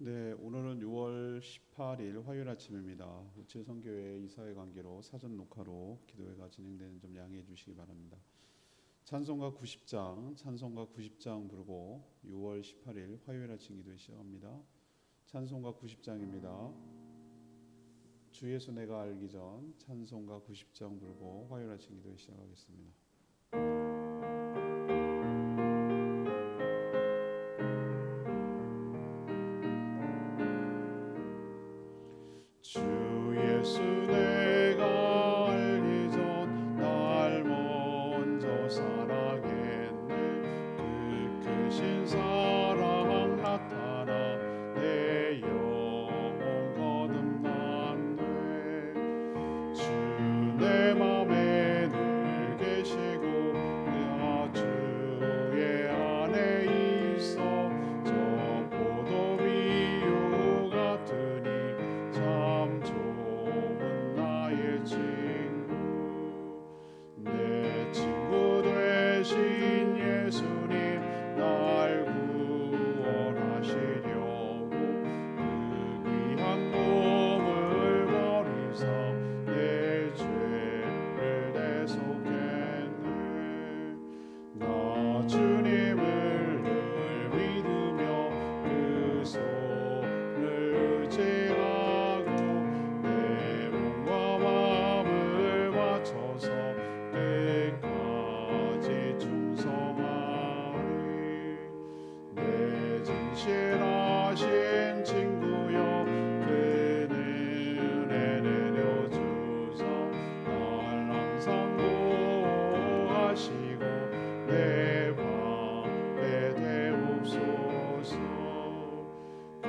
네, 오늘은 6월 18일 화요일 아침입니다. 우체성교회 이사회 관계로 사전 녹화로 기도회가 진행되는 점 양해해 주시기 바랍니다. 찬송가 90장 부르고 6월 18일 화요일 아침 기도회 시작합니다. 찬송가 90장입니다. 주 예수 내가 알기 전 찬송가 90장 부르고 화요일 아침 기도회 시작하겠습니다. 주 예수 내가 알기 전 날 먼저 사랑했네. 그 크신 사랑 나타나 내 영혼 거듭났네. 주 내 맘에 늘 계시고 내 주의 안에 있어 저 포도비유 같으니 참 좋은 나의 친구. 내 친구 되신 예수님 날 구원하시려고 그 귀한 몸을 버리사 내 죄를 대속했네. 나 주님을 늘 믿으며 그 손을 의지하고 내 몸과 마음을 바쳐서 끝까지 충성하리. 내 진실하신 친구여 그 은혜 내려주사 날 항상 보호하시고 내 방패 되옵소서. 그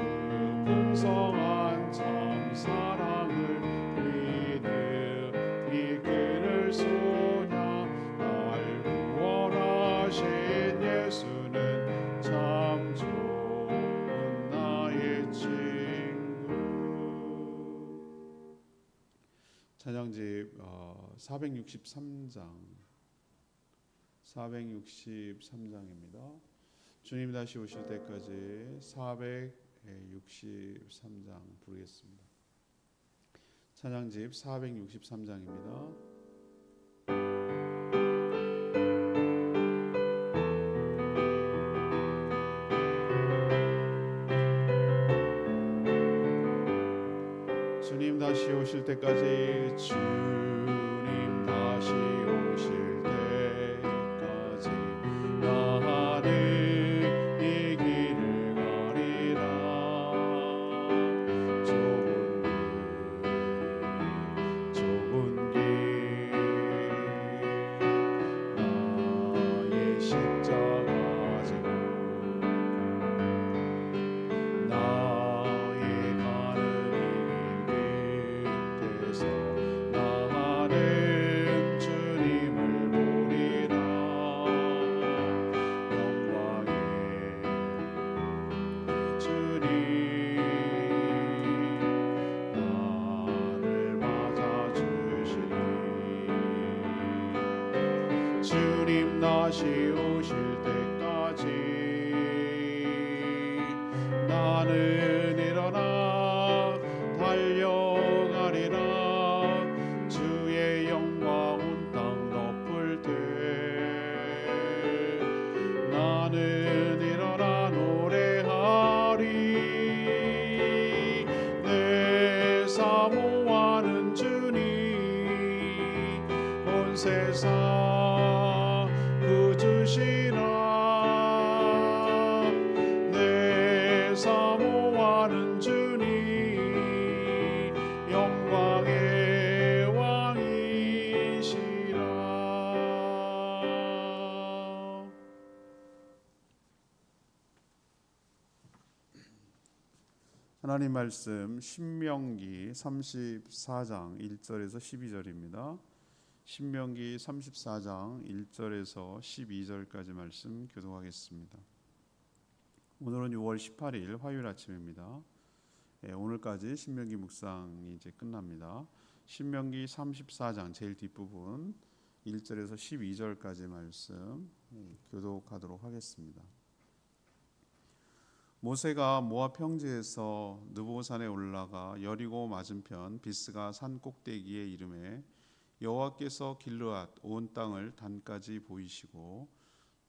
풍성한 참 사랑을 믿음이 그를 소냐. 날 구원하신 예수는 참 좋은 나의 친구. 찬양집 463장입니다. 주님 다시 오실 때까지 463장 부르겠습니다. 찬양집 463장입니다. 주님 다시 오실 때까지 주님 다시 오실 때까지 나는 이 길을 가리라. 좁은 길 나의 십자가 지고 나의 가는 이 끝에서 나는 주님을 보리라. 영광의 주님 나를 맞아주시니. 주님 다시 오실 때까지 나는 일어나 달려가리라. 주의 영광 온 땅 덮을 때 나는 일어나 노래하리. 내 사모하는 주님 온 세상 구주시라. 내 사모하는 주님 영광의 왕이시라. 하나님 말씀 신명기 34장 1절에서 12절입니다. 신명기 34장 1절에서 12절까지 말씀 교독하겠습니다. 오늘은 6월 18일 화요일 아침입니다. 오늘까지 신명기 묵상이 이제 끝납니다. 신명기 34장 제일 뒷부분 1절에서 12절까지 말씀 교독하도록 하겠습니다. 모세가 모압 평지에서 느보산에 올라가 여리고 맞은편 비스가 산 꼭대기에 이르매 여호와께서 길르앗 온 땅을 단까지 보이시고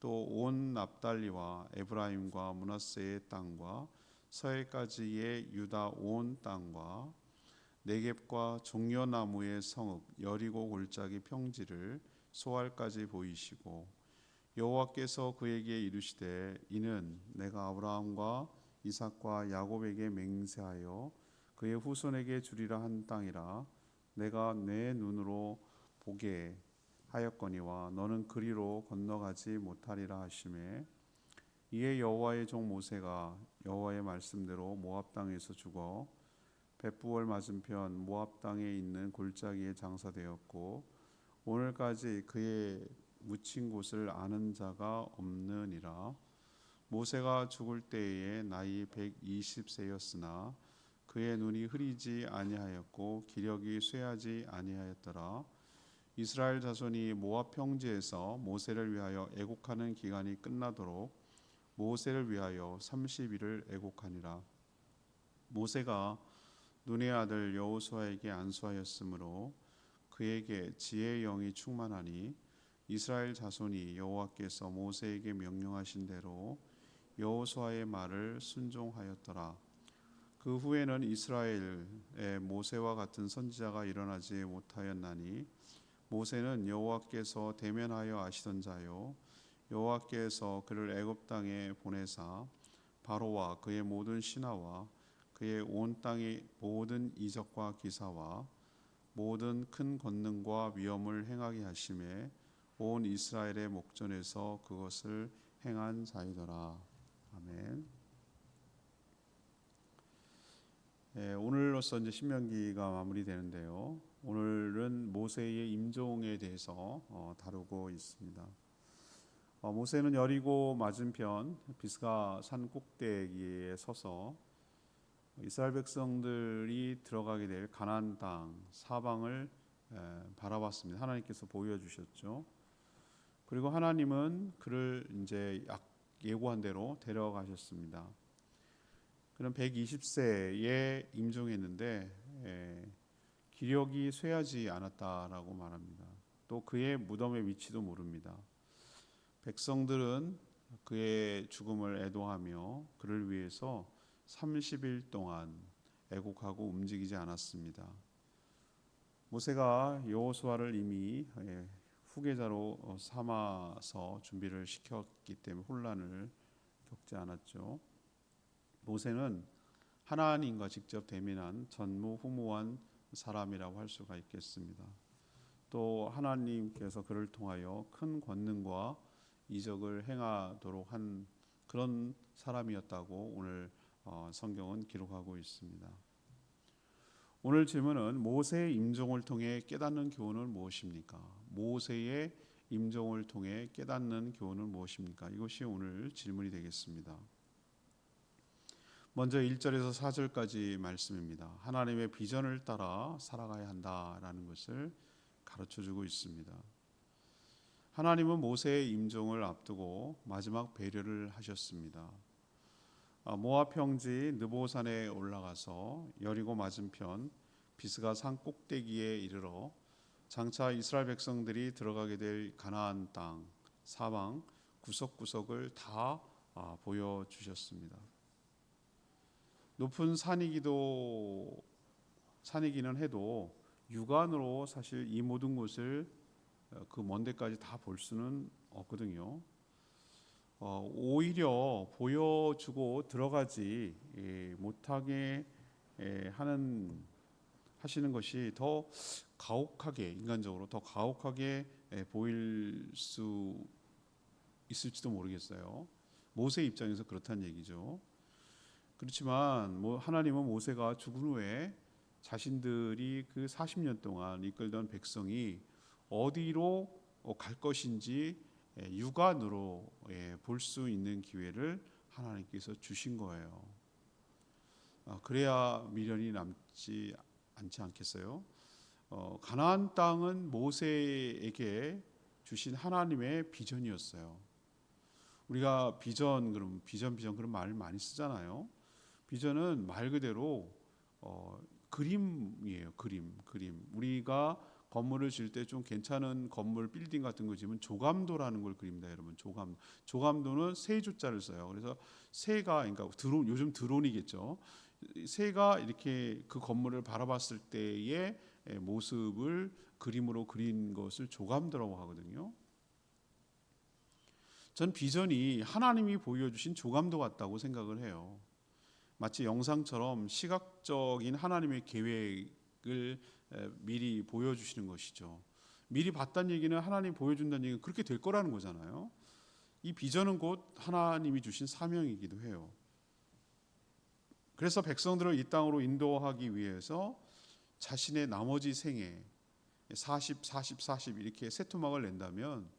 또 온 납달리와 에브라임과 므낫세의 땅과 서해까지의 유다 온 땅과 네겝과 종려나무의 성읍 여리고 골짜기 평지를 소알까지 보이시고 여호와께서 그에게 이르시되 이는 내가 아브라함과 이삭과 야곱에게 맹세하여 그의 후손에게 주리라 한 땅이라 내가 내 눈으로 보게 하였거니와 너는 그리로 건너가지 못하리라 하시매 이에 여호와의 종 모세가 여호와의 말씀대로 모압 땅에서 죽어 벳부월 맞은편 모압 땅에 있는 골짜기에 장사되었고 오늘까지 그의 묻힌 곳을 아는 자가 없느니라. 모세가 죽을 때에 나이 120세였으나 그의 눈이 흐리지 아니하였고 기력이 쇠하지 아니하였더라. 이스라엘 자손이 모압 평지에서 모세를 위하여 애곡하는 기간이 끝나도록 모세를 위하여 30일을 애곡하니라. 모세가 눈의 아들 여호수아에게 안수하였으므로 그에게 지혜의 영이 충만하니 이스라엘 자손이 여호와께서 모세에게 명령하신 대로 여호수아의 말을 순종하였더라. 그 후에는 이스라엘에 모세와 같은 선지자가 일어나지 못하였나니 모세는 여호와께서 대면하여 아시던 자요 여호와께서 그를 애굽 땅에 보내사 바로와 그의 모든 신하와 그의 온 땅의 모든 이적과 기사와 모든 큰 권능과 위엄을 행하게 하심에 온 이스라엘의 목전에서 그것을 행한 자이더라. 아멘. 오늘로서 이제 신명기가 마무리되는데요. 오늘은 모세의 임종에 대해서 다루고 있습니다. 모세는 여리고 맞은편 비스가 산 꼭대기에 서서 이스라엘 백성들이 들어가게 될 가나안 땅 사방을 바라봤습니다. 하나님께서 보여주셨죠. 그리고 하나님은 그를 이제 예고한 대로 데려가셨습니다. 그는 120세에 임종했는데 기력이 쇠하지 않았다라고 말합니다. 또 그의 무덤의 위치도 모릅니다. 백성들은 그의 죽음을 애도하며 그를 위해서 30일 동안 애곡하고 움직이지 않았습니다. 모세가 여호수아를 이미 후계자로 삼아서 준비를 시켰기 때문에 혼란을 겪지 않았죠. 모세는 하나님과 직접 대면한 전무후무한 사람이라고 할 수가 있겠습니다. 또 하나님께서 그를 통하여 큰 권능과 이적을 행하도록 한 그런 사람이었다고 오늘 성경은 기록하고 있습니다. 오늘 질문은 모세의 임종을 통해 깨닫는 교훈은 무엇입니까? 모세의 임종을 통해 깨닫는 교훈은 무엇입니까? 이것이 오늘 질문이 되겠습니다. 먼저 1절에서 4절까지 말씀입니다. 하나님의 비전을 따라 살아가야 한다라는 것을 가르쳐주고 있습니다. 하나님은 모세의 임종을 앞두고 마지막 배려를 하셨습니다. 모압 평지 느보산에 올라가서 여리고 맞은편 비스가 산 꼭대기에 이르러 장차 이스라엘 백성들이 들어가게 될 가나안 땅 사방 구석구석을 다 보여주셨습니다. 높은 산이기는 해도 육안으로 사실 이 모든 곳을 그 먼 데까지 다 볼 수는 없거든요. 오히려 보여주고 들어가지 못하게 하시는 것이 더 가혹하게 인간적으로 더 가혹하게 보일 수 있을지도 모르겠어요. 모세 입장에서 그렇다는 얘기죠. 그렇지만 하나님은 모세가 죽은 후에 자신들이 그 40년 동안 이끌던 백성이 어디로 갈 것인지 육안으로 볼 수 있는 기회를 하나님께서 주신 거예요. 그래야 미련이 남지 않지 않겠어요? 가나안 땅은 모세에게 주신 하나님의 비전이었어요. 우리가 비전 그럼 비전 그런 말 많이 쓰잖아요. 비전은 말 그대로 그림이에요. 그림. 우리가 건물을 지을 때 좀 괜찮은 건물 빌딩 같은 거 지으면 조감도라는 걸 그립니다, 여러분. 조감도는 세 조자를 써요. 그래서 새가 그러니까 드론 요즘 드론이겠죠. 새가 이렇게 그 건물을 바라봤을 때의 모습을 그림으로 그린 것을 조감도라고 하거든요. 전 비전이 하나님이 보여주신 조감도 같다고 생각을 해요. 마치 영상처럼 시각적인 하나님의 계획을 미리 보여주시는 것이죠. 미리 봤다는 얘기는 하나님 보여준다는 얘기는 그렇게 될 거라는 거잖아요. 이 비전은 곧 하나님이 주신 사명이기도 해요. 그래서 백성들을 이 땅으로 인도하기 위해서 자신의 나머지 생애 40 이렇게 세 토막을 낸다면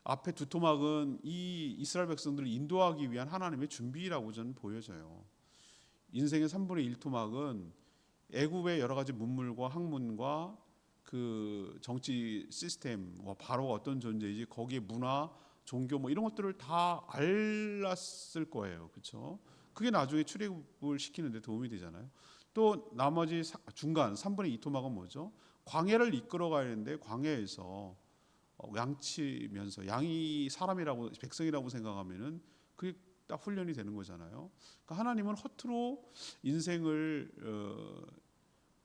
앞에 두 토막은 이 이스라엘 백성들을 인도하기 위한 하나님의 준비라고 저는 보여져요. 인생의 3분의 1 토막은 애굽의 여러 가지 문물과 학문과 그 정치 시스템, 바로가 어떤 존재이지, 거기에 문화, 종교 뭐 이런 것들을 다 알았을 거예요. 그렇죠? 그게 나중에 출애굽을 시키는데 도움이 되잖아요. 또 나머지 중간 3분의 2 토막은 뭐죠? 광야를 이끌어가야 하는데 광야에서 양치면서 양이 사람이라고 백성이라고 생각하면은 그게 딱 훈련이 되는 거잖아요. 그러니까 하나님은 허투루 인생을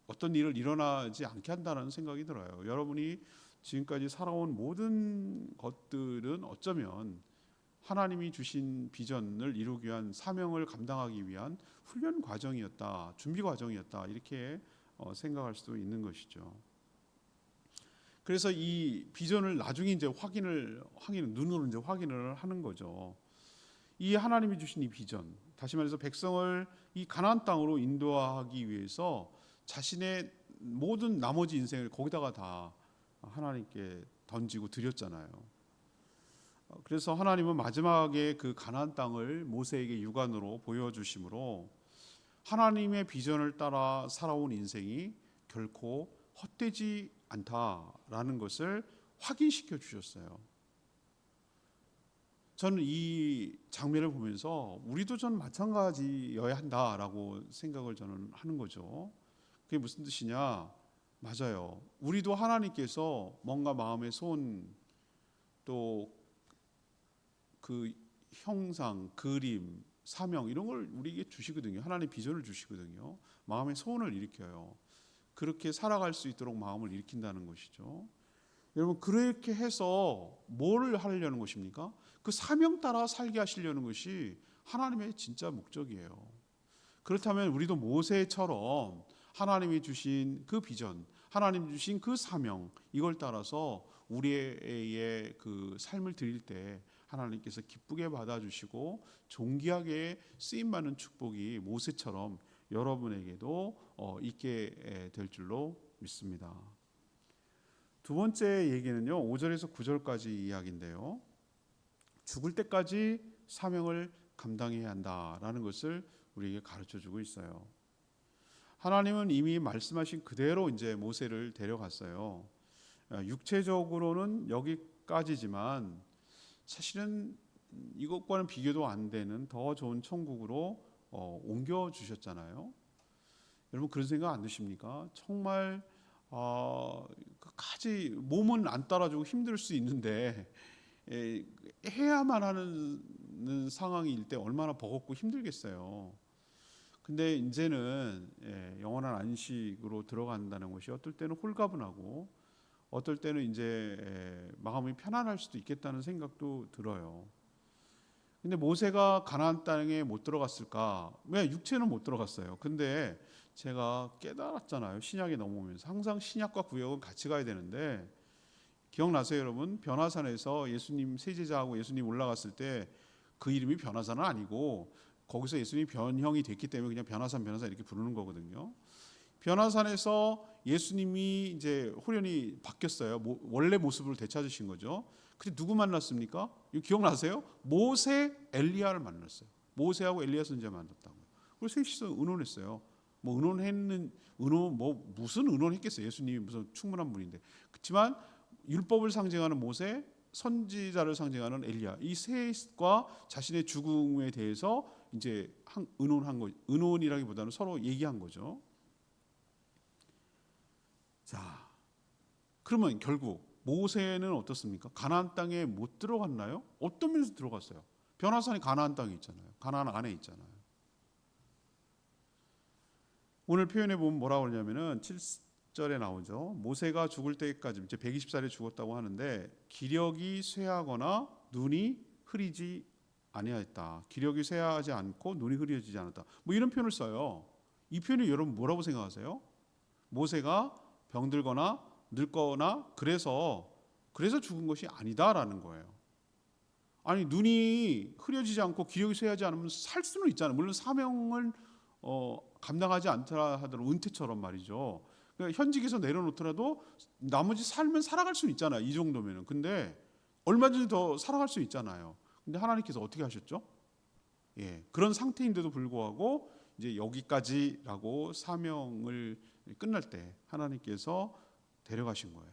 어떤 일을 일어나지 않게 한다는 생각이 들어요. 여러분이 지금까지 살아온 모든 것들은 어쩌면 하나님이 주신 비전을 이루기 위한 사명을 감당하기 위한 훈련 과정이었다, 준비 과정이었다, 이렇게 생각할 수도 있는 것이죠. 그래서 이 비전을 나중에 이제 눈으로 이제 확인을 하는 거죠. 이 하나님이 주신 이 비전, 다시 말해서 백성을 이 가나안 땅으로 인도하기 위해서 자신의 모든 나머지 인생을 거기다가 다 하나님께 던지고 드렸잖아요. 그래서 하나님은 마지막에 그 가나안 땅을 모세에게 육안으로 보여주심으로 하나님의 비전을 따라 살아온 인생이 결코 헛되지 않다라는 것을 확인시켜 주셨어요. 저는 이 장면을 보면서 우리도 전 마찬가지여야 한다라고 생각을 저는 하는 거죠. 그게 무슨 뜻이냐? 맞아요. 우리도 하나님께서 뭔가 마음의 소원, 또 그 형상, 그림, 사명 이런 걸 우리에게 주시거든요. 하나님 비전을 주시거든요. 마음의 소원을 일으켜요. 그렇게 살아갈 수 있도록 마음을 일으킨다는 것이죠. 여러분, 그렇게 해서 뭘 하려는 것입니까? 그 사명 따라 살게 하시려는 것이 하나님의 진짜 목적이에요. 그렇다면 우리도 모세처럼 하나님이 주신 그 비전, 하나님 주신 그 사명, 이걸 따라서 우리의 그 삶을 드릴 때 하나님께서 기쁘게 받아주시고 존귀하게 쓰임받는 축복이 모세처럼 여러분에게도 있게 될 줄로 믿습니다. 두 번째 얘기는요, 5절에서 9절까지 이야기인데요, 죽을 때까지 사명을 감당해야 한다라는 것을 우리에게 가르쳐주고 있어요. 하나님은 이미 말씀하신 그대로 이제 모세를 데려갔어요. 육체적으로는 여기까지지만 사실은 이것과는 비교도 안 되는 더 좋은 천국으로 옮겨 주셨잖아요. 여러분, 그런 생각 안 드십니까? 정말 끝까지 몸은 안 따라주고 힘들 수 있는데 해야만 하는 상황일 때 얼마나 버겁고 힘들겠어요. 근데 이제는 영원한 안식으로 들어간다는 것이 어떨 때는 홀가분하고 어떨 때는 이제 마음이 편안할 수도 있겠다는 생각도 들어요. 근데 모세가 가나안 땅에 못 들어갔을까? 왜? 육체는 못 들어갔어요. 근데 제가 깨달았잖아요. 신약에 넘어오면서 항상 신약과 구약은 같이 가야 되는데, 기억나세요, 여러분? 변화산에서 예수님 세제자하고 예수님 올라갔을 때 그 이름이 변화산은 아니고 거기서 예수님이 변형이 됐기 때문에 그냥 변화산 이렇게 부르는 거거든요. 변화산에서 예수님이 이제 호련히 바뀌었어요. 원래 모습을 되찾으신 거죠. 근데 누구 만났습니까? 이거 기억나세요? 모세, 엘리야를 만났어요. 모세하고 엘리야 선지자 만났다고요. 그래서 셋이서 의논했어요. 무슨 의논했겠어요? 예수님이 무슨 충분한 분인데. 그렇지만 율법을 상징하는 모세, 선지자를 상징하는 엘리야, 이 셋과 자신의 죽음에 대해서 이제 의논한 거, 의논이라기보다는 서로 얘기한 거죠. 자, 그러면 결국 모세는 어떻습니까? 가나안 땅에 못 들어갔나요? 어떤 면에서 들어갔어요? 변화산이 가나안 땅에 있잖아요. 가나안 안에 있잖아요. 오늘 표현해 보면 뭐라고 하냐면은 7절에 나오죠. 모세가 죽을 때까지 이제 120살에 죽었다고 하는데 기력이 쇠하거나 눈이 흐리지 아니하였다. 기력이 쇠하지 않고 눈이 흐려지지 않았다. 뭐 이런 표현을 써요. 이 표현이 여러분 뭐라고 생각하세요? 모세가 병들거나 늙거나 그래서 죽은 것이 아니다라는 거예요. 아니 눈이 흐려지지 않고 기력이 쇠하지 않으면 살 수는 있잖아요. 물론 사명을 감당하지 않더라 하더라도 은퇴처럼 말이죠. 그러니까 현직에서 내려놓더라도 나머지 삶은 살아갈 수 있잖아요. 이 정도면은. 근데 얼마든지 더 살아갈 수 있잖아요. 근데 하나님께서 어떻게 하셨죠? 예, 그런 상태인데도 불구하고 이제 여기까지라고 사명을 끝날 때 하나님께서 데려가신 거예요.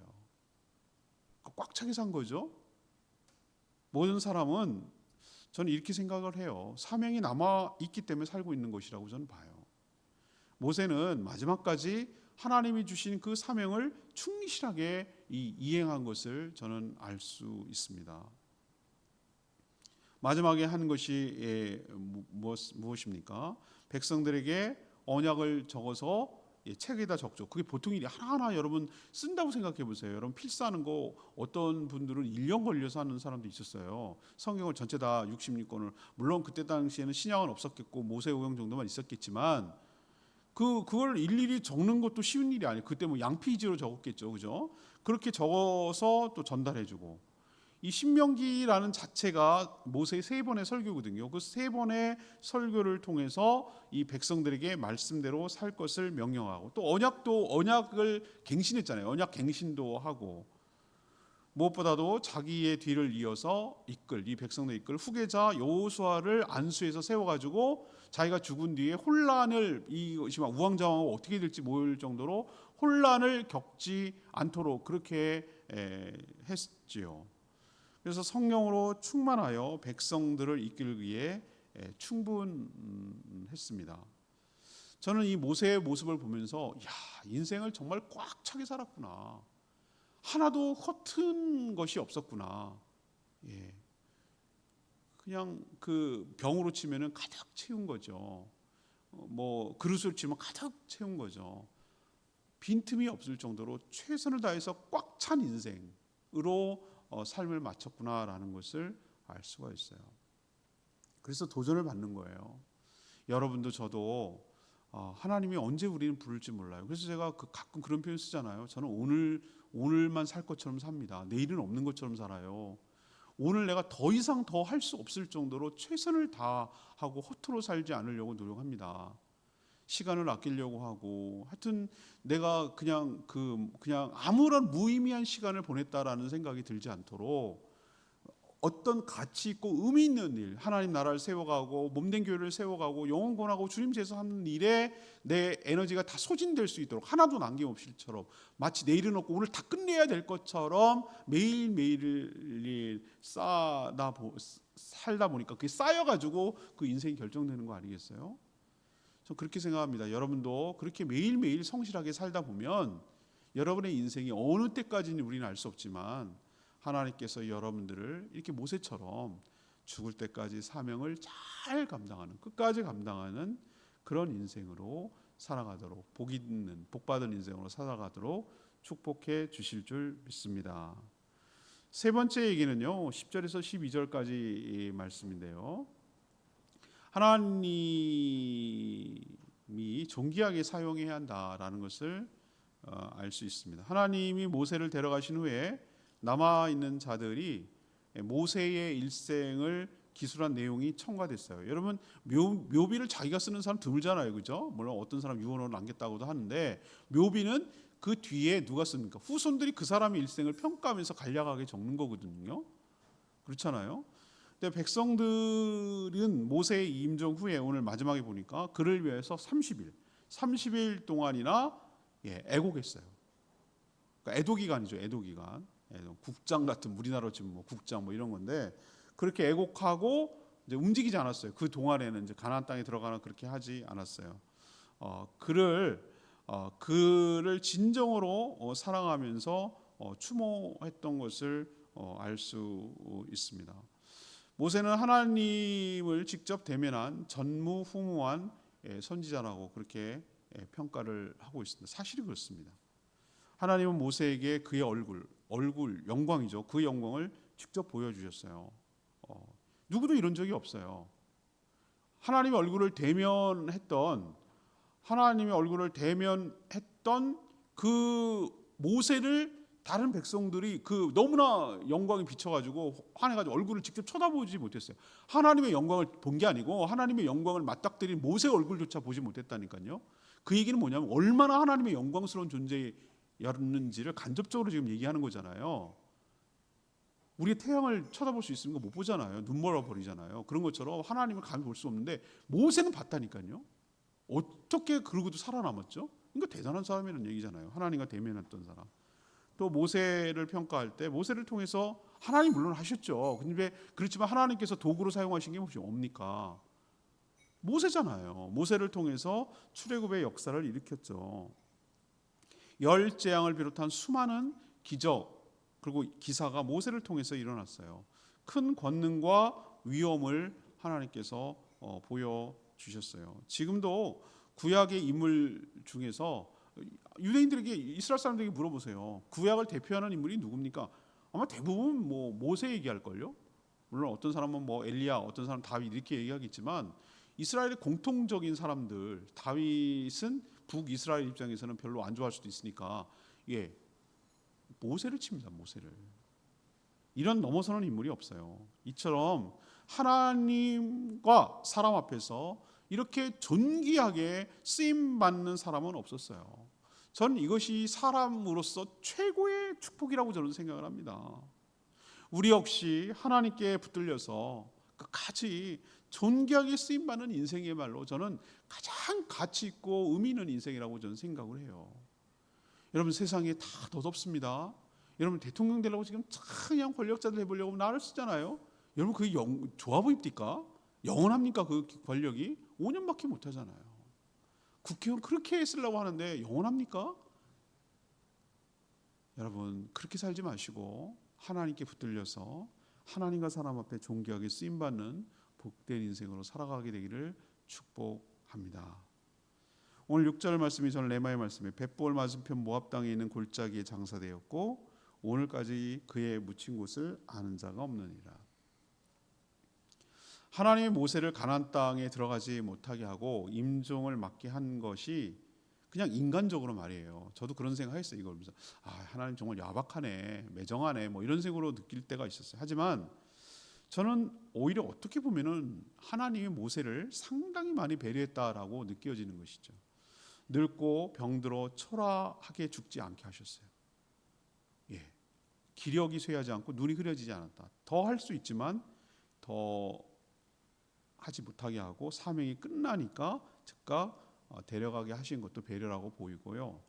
꽉 차게 산 거죠. 모든 사람은 저는 이렇게 생각을 해요. 사명이 남아 있기 때문에 살고 있는 것이라고 저는 봐요. 모세는 마지막까지 하나님이 주신 그 사명을 충실하게 이행한 것을 저는 알 수 있습니다. 마지막에 한 것이 무엇입니까? 백성들에게 언약을 적어서 책에다 적죠. 그게 보통 일이 하나하나 여러분 쓴다고 생각해 보세요. 여러분 필사하는 거 어떤 분들은 1년 걸려서 하는 사람도 있었어요. 성경을 전체 다 66권을, 물론 그때 당시에는 신약은 없었겠고 모세오경 정도만 있었겠지만 그걸 일일이 적는 것도 쉬운 일이 아니에요. 그때 뭐 양피지로 적었겠죠, 그죠? 그렇게 적어서 또 전달해주고. 이 신명기라는 자체가 모세의 3번의 설교거든요. 그 3번의 설교를 통해서 이 백성들에게 말씀대로 살 것을 명령하고, 또 언약을 갱신했잖아요. 언약 갱신도 하고, 무엇보다도 자기의 뒤를 이어서 이 백성들 이끌 후계자 여호수아를 안수해서 세워가지고 자기가 죽은 뒤에 혼란을, 이것이 막 우왕좌왕하고 어떻게 될지 모를 정도로 혼란을 겪지 않도록 그렇게 했지요. 그래서 성령으로 충만하여 백성들을 이끌기에 충분했습니다. 저는 이 모세의 모습을 보면서 인생을 정말 꽉 차게 살았구나. 하나도 허튼 것이 없었구나. 예. 그냥 그 병으로 치면은 가득 채운 거죠. 뭐 그릇을 치면 가득 채운 거죠. 빈틈이 없을 정도로 최선을 다해서 꽉 찬 인생으로 삶을 마쳤구나라는 것을 알 수가 있어요. 그래서 도전을 받는 거예요. 여러분도 저도 하나님이 언제 우리는 부를지 몰라요. 그래서 제가 가끔 그런 표현 쓰잖아요. 저는 오늘만 살 것처럼 삽니다. 내일은 없는 것처럼 살아요. 오늘 내가 더 이상 더 할 수 없을 정도로 최선을 다하고 허투루 살지 않으려고 노력합니다. 시간을 아끼려고 하고, 하여튼 내가 그냥 아무런 무의미한 시간을 보냈다라는 생각이 들지 않도록 어떤 가치 있고 의미 있는 일, 하나님 나라를 세워가고 몸된 교회를 세워가고 영혼 권하고 주님 제사하는 일에 내 에너지가 다 소진될 수 있도록 하나도 남김없이처럼, 마치 내일은 없고 오늘 다 끝내야 될 것처럼 매일매일을 살다 보니까 그게 쌓여가지고 그 인생이 결정되는 거 아니겠어요? 저 그렇게 생각합니다. 여러분도 그렇게 매일매일 성실하게 살다 보면 여러분의 인생이 어느 때까지는 우리는 알 수 없지만 하나님께서 여러분들을 이렇게 모세처럼 죽을 때까지 사명을 잘 감당하는, 끝까지 감당하는 그런 인생으로 살아가도록, 복 있는, 복받은 인생으로 살아가도록 축복해 주실 줄 믿습니다. 세 번째 얘기는요, 10절에서 12절까지 말씀인데요, 하나님이 존귀하게 사용해야 한다라는 것을 알 수 있습니다. 하나님이 모세를 데려가신 후에 남아있는 자들이 모세의 일생을 기술한 내용이 첨가됐어요. 여러분, 묘비를 자기가 쓰는 사람 드물잖아요, 그죠? 물론 어떤 사람 유언을 남겼다고도 하는데, 묘비는 그 뒤에 누가 씁니까? 후손들이 그 사람의 일생을 평가하면서 간략하게 적는 거거든요. 그렇잖아요. 근데 백성들은 모세의 임종 후에 오늘 마지막에 보니까 그를 위해서 30일 동안이나 애곡했어요. 그러니까 애도 기간이죠, 애도 기간. 국장 같은 우리나라로 치면 뭐 국장 뭐 이런 건데 그렇게 애곡하고 이제 움직이지 않았어요. 그 동안에는 이제 가나안 땅에 들어가나 그렇게 하지 않았어요. 그를 진정으로 사랑하면서 추모했던 것을 알 수 있습니다. 모세는 하나님을 직접 대면한 전무후무한 선지자라고 그렇게 평가를 하고 있습니다. 사실이 그렇습니다. 하나님은 모세에게 그의 얼굴 영광이죠. 그 영광을 직접 보여주셨어요. 누구도 이런 적이 없어요. 하나님의 얼굴을 대면했던 그 모세를 다른 백성들이 그 너무나 영광이 비쳐가지고 화내가지고 얼굴을 직접 쳐다보지 못했어요. 하나님의 영광을 본 게 아니고 하나님의 영광을 맞닥뜨린 모세의 얼굴조차 보지 못했다니까요. 그 얘기는 뭐냐면 얼마나 하나님의 영광스러운 존재였는지를 간접적으로 지금 얘기하는 거잖아요. 우리 태양을 쳐다볼 수 있으면 못 보잖아요. 눈 멀어버리잖아요. 그런 것처럼 하나님을 감히 볼 수 없는데 모세는 봤다니까요. 어떻게 그러고도 살아남았죠? 그러니까 대단한 사람이라는 얘기잖아요. 하나님과 대면했던 사람. 또 모세를 평가할 때 모세를 통해서 하나님 물론 하셨죠. 근데 그렇지만 하나님께서 도구로 사용하신 게 뭡니까? 모세잖아요. 모세를 통해서 출애굽의 역사를 일으켰죠. 열 재앙을 비롯한 수많은 기적 그리고 기사가 모세를 통해서 일어났어요. 큰 권능과 위엄을 하나님께서 보여주셨어요. 지금도 구약의 인물 중에서 유대인들에게 이스라엘 사람들에게 물어보세요. 구약을 대표하는 인물이 누굽니까? 아마 대부분 뭐 모세 얘기할걸요. 물론 어떤 사람은 뭐 엘리야, 어떤 사람은 다윗 이렇게 얘기하겠지만 이스라엘의 공통적인 사람들, 다윗은 북이스라엘 입장에서는 별로 안 좋아할 수도 있으니까 모세를 칩니다. 모세를. 이런 넘어서는 인물이 없어요. 이처럼 하나님과 사람 앞에서 이렇게 존귀하게 쓰임받는 사람은 없었어요. 저는 이것이 사람으로서 최고의 축복이라고 저는 생각을 합니다. 우리 역시 하나님께 붙들려서 끝까지 존귀하게 쓰임받는 인생이야말로 저는 가장 가치 있고 의미 있는 인생이라고 저는 생각을 해요. 여러분 세상에 다 더덥습니다. 여러분 대통령 되려고 지금 그냥 권력자들 해보려고 나를 쓰잖아요. 여러분 그게 좋아 보입니까? 영원합니까? 그 권력이 5년밖에 못하잖아요. 국회의원 그렇게 쓰려고 하는데 영원합니까? 여러분 그렇게 살지 마시고 하나님께 붙들려서 하나님과 사람 앞에 존귀하게 쓰임받는 복된 인생으로 살아가게 되기를 축복합니다. 오늘 6절 말씀이 저는 레마의 말씀에 벳볼 맞은편 모압 땅에 있는 골짜기에 장사되었고 오늘까지 그의 묻힌 곳을 아는 자가 없느니라. 하나님의 모세를 가나안 땅에 들어가지 못하게 하고 임종을 맞게 한 것이 그냥 인간적으로 말이에요. 저도 그런 생각했어요. 이걸 보면서 하나님 정말 야박하네, 매정하네, 뭐 이런 식으로 느낄 때가 있었어요. 하지만 저는 오히려 어떻게 보면은 하나님이 모세를 상당히 많이 배려했다라고 느껴지는 것이죠. 늙고 병들어 초라하게 죽지 않게 하셨어요. 기력이 쇠하지 않고 눈이 흐려지지 않았다. 더 할 수 있지만 더 하지 못하게 하고 사명이 끝나니까 즉각 데려가게 하신 것도 배려라고 보이고요.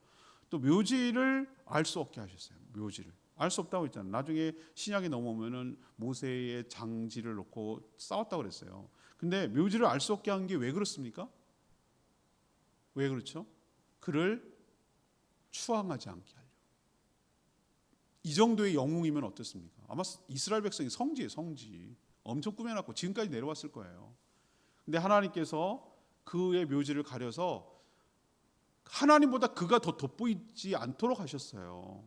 또 묘지를 알 수 없게 하셨어요. 묘지를 알 수 없다고 했잖아요. 나중에 신약에 넘어오면은 모세의 장지를 놓고 싸웠다고 그랬어요. 근데 묘지를 알 수 없게 한 게 왜 그렇습니까? 왜 그렇죠? 그를 추앙하지 않게 하려. 이 정도의 영웅이면 어떻습니까? 아마 이스라엘 백성이 성지예요. 성지. 엄청 꾸며놨고 지금까지 내려왔을 거예요. 근데 하나님께서 그의 묘지를 가려서 하나님보다 그가 더 돋보이지 않도록 하셨어요.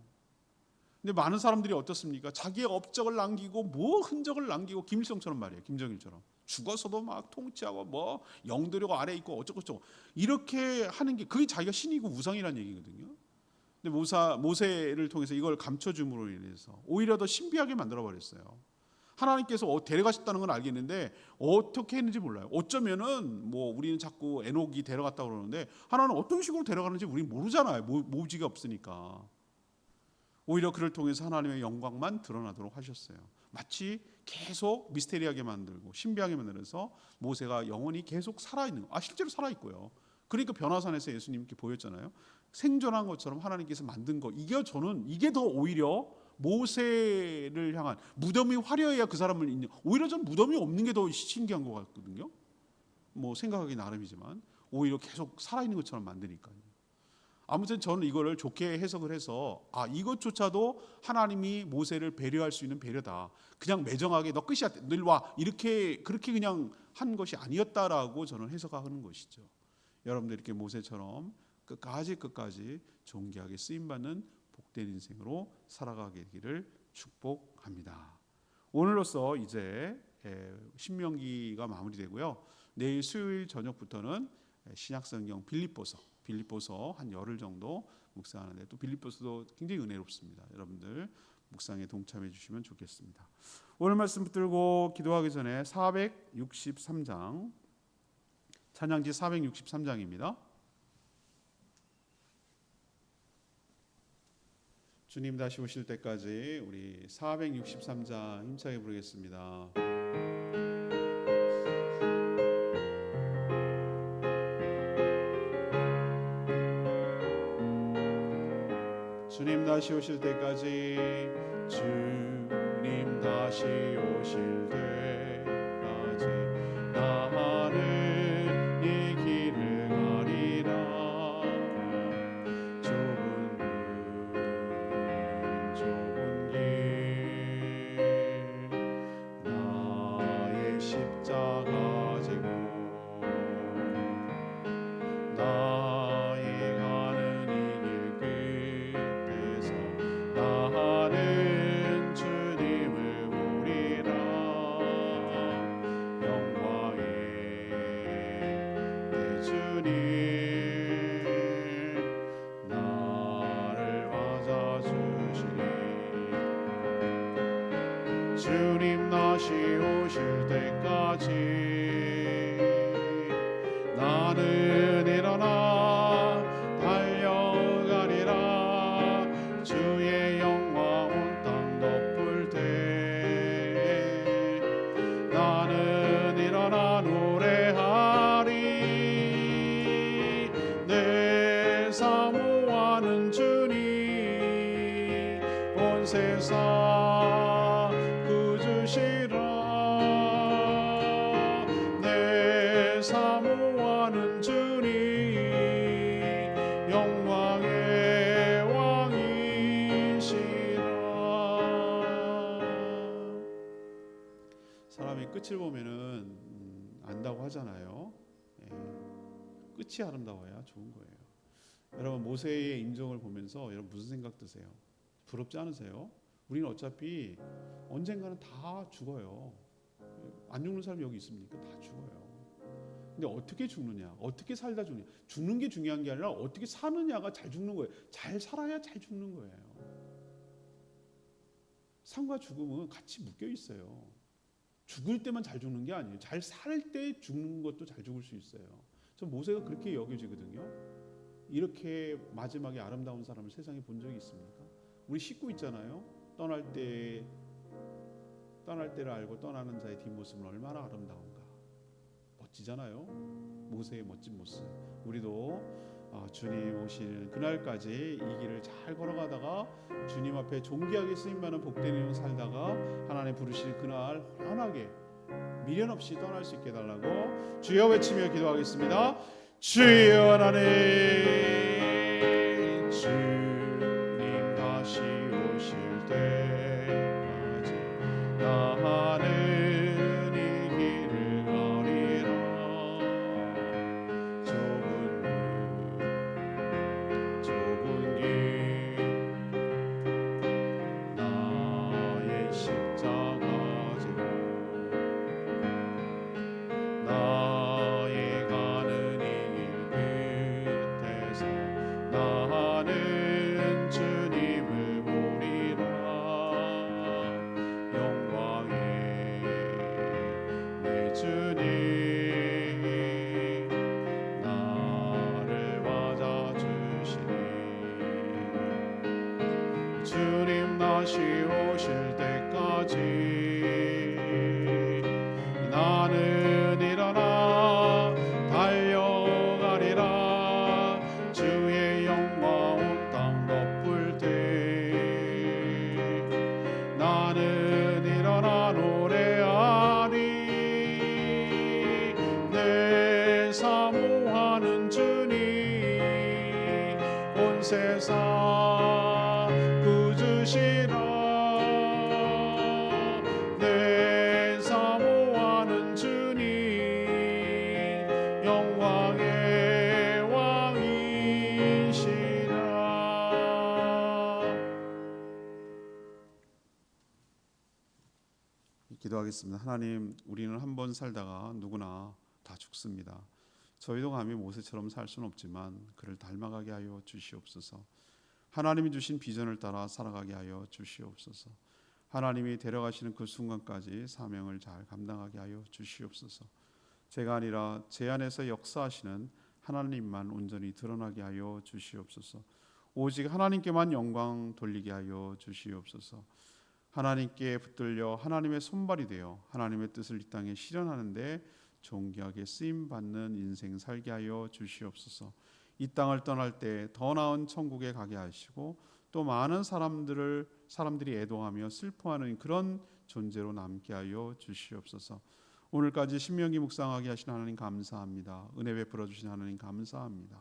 근데 많은 사람들이 어떻습니까? 자기의 업적을 남기고 뭐 흔적을 남기고 김일성처럼 말이에요. 김정일처럼 죽어서도 막 통치하고 뭐 영도력 아래 있고 어쩌고저쩌고 이렇게 하는 게 그게 자기가 신이고 우상이라는 얘기거든요. 근데 모세를 통해서 이걸 감춰줌으로 인해서 오히려 더 신비하게 만들어버렸어요. 하나님께서 데려가셨다는 건 알겠는데 어떻게 했는지 몰라요. 어쩌면은 뭐 우리는 자꾸 에녹이 데려갔다고 그러는데 하나는 어떤 식으로 데려가는지 우리 모르잖아요. 모지가 없으니까. 오히려 그를 통해서 하나님의 영광만 드러나도록 하셨어요. 마치 계속 미스테리하게 만들고 신비하게 만들어서 모세가 영원히 계속 살아있는 실제로 살아있고요. 그러니까 변화산에서 예수님께 보였잖아요. 생존한 것처럼 하나님께서 만든 거 이게 더 오히려 모세를 향한 무덤이 화려해야 그 사람을 있는, 오히려 전 무덤이 없는 게 더 신기한 것 같거든요. 뭐 생각하기 나름이지만 오히려 계속 살아있는 것처럼 만드니까요. 아무튼 저는 이거를 좋게 해석을 해서 이것조차도 하나님이 모세를 배려할 수 있는 배려다. 그냥 매정하게 너 끝이야 늘 와 이렇게 그렇게 그냥 한 것이 아니었다라고 저는 해석하는 것이죠. 여러분들 이렇게 모세처럼 끝까지 존귀하게 쓰임받는 복된 인생으로 살아가게 되기를 축복합니다. 오늘로써 이제 신명기가 마무리되고요. 내일 수요일 저녁부터는 신약성경 빌립보서 한 열흘 정도 묵상하는데, 또 빌립보서도 굉장히 은혜롭습니다. 여러분들 묵상에 동참해 주시면 좋겠습니다. 오늘 말씀 붙들고 기도하기 전에 463장 찬양지 463장입니다. 주님 다시 오실 때까지 우리 463장 힘차게 부르겠습니다. 주님 다시 오실 때까지, 주님 다시 오실 때까지 나는 이 길을 가리라. 좁은 길 나의 십자가 지고 나의 가는 이 길 끝에서 나는 주님을 보리라. 영광의 내 주님 나를 맞아주시니, 주님 다시 오실 때까지 나는 일어나 달려가리라. 주의 영광 온 땅 덮을 때 나는 일어나 노래하리. 내 사모하는 주님 온 세상 구주시라. 내 사모하는 주님 영광의 왕이시라. 사람이 끝을 보면은 안다고 하잖아요. 끝이 아름다워야 좋은 거예요. 여러분 모세의 임종을 보면서 여러분 무슨 생각 드세요? 부럽지 않으세요? 우리는 어차피 언젠가는 다 죽어요. 안 죽는 사람 여기 있습니까? 다 죽어요. 근데 어떻게 죽느냐, 어떻게 살다 죽느냐, 죽는 게 중요한 게 아니라 어떻게 사느냐가 잘 죽는 거예요. 잘 살아야 잘 죽는 거예요. 삶과 죽음은 같이 묶여 있어요. 죽을 때만 잘 죽는 게 아니에요. 잘 살 때 죽는 것도 잘 죽을 수 있어요. 전 모세가 그렇게 여겨지거든요. 이렇게 마지막에 아름다운 사람을 세상에 본 적이 있습니까? 우리 씻고 있잖아요. 떠날 때를 알고 떠나는 자의 뒷모습은 얼마나 아름다운가. 멋지잖아요. 모세의 멋진 모습. 우리도 주님 오시는 그날까지 이 길을 잘 걸어가다가 주님 앞에 존귀하게 쓰임받는 복된 인생 살다가 하나님 부르실 그날 환하게 미련 없이 떠날 수 있게 해달라고 주여 외치며 기도하겠습니다. 주여 하나님, 주님 다시 오실 때까지 나는 이 길을 가리라. 좁은 길 나의 십자가 지고 나의 가는 이 길 끝에서 나는 주님을 보리라. 영광의 내 주님 나를 맞아주시니, 주님 다시 오실 때까지 나는 일어나 달려가리라. 주의 영광 온 땅 덮을 때 세상 꾸짖으시라. 내 사모하는 주님 영광의 왕이시라. 기도하겠습니다. 하나님, 우리는 한 번 살다가 누구나 다 죽습니다. 저희도 감히 모세처럼 살 수는 없지만 그를 닮아가게 하여 주시옵소서. 하나님이 주신 비전을 따라 살아가게 하여 주시옵소서. 하나님이 데려가시는 그 순간까지 사명을 잘 감당하게 하여 주시옵소서. 제가 아니라 제 안에서 역사하시는 하나님만 온전히 드러나게 하여 주시옵소서. 오직 하나님께만 영광 돌리게 하여 주시옵소서. 하나님께 붙들려 하나님의 손발이 되어 하나님의 뜻을 이 땅에 실현하는데 존귀하게 쓰임 받는 인생 살게 하여 주시옵소서. 이 땅을 떠날 때 더 나은 천국에 가게 하시고 또 많은 사람들이 애도하며 슬퍼하는 그런 존재로 남게 하여 주시옵소서. 오늘까지 신명기 묵상하게 하신 하나님 감사합니다. 은혜 베풀어 주신 하나님 감사합니다.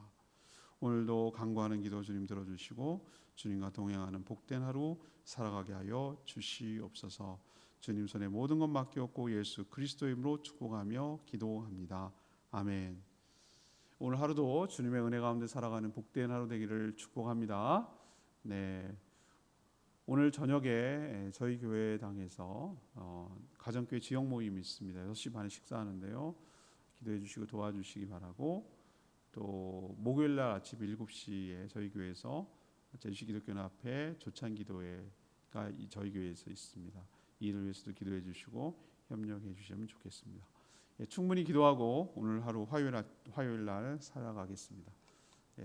오늘도 간구하는 기도 주님 들어주시고 주님과 동행하는 복된 하루 살아가게 하여 주시옵소서. 주님 손에 모든 것 맡겼고 예수 그리스도의 이름으로 축복하며 기도합니다. 아멘. 오늘 하루도 주님의 은혜 가운데 살아가는 복된 하루 되기를 축복합니다. 네, 오늘 저녁에 저희 교회당에서 가정교회 지역 모임이 있습니다. 6시 반에 식사하는데요. 기도해 주시고 도와주시기 바라고, 또 목요일날 아침 7시에 저희 교회에서 제주시기독교회 앞에 조찬 기도회가 저희 교회에서 있습니다. 이 일을 위해서도 기도해 주시고 협력해 주시면 좋겠습니다. 충분히 기도하고 오늘 하루 화요일 날 살아가겠습니다.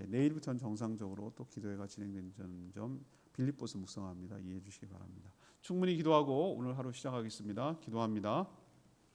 내일부터는 정상적으로 또 기도회가 진행되는 점 빌립보서 묵상합니다. 이해해 주시기 바랍니다. 충분히 기도하고 오늘 하루 시작하겠습니다. 기도합니다.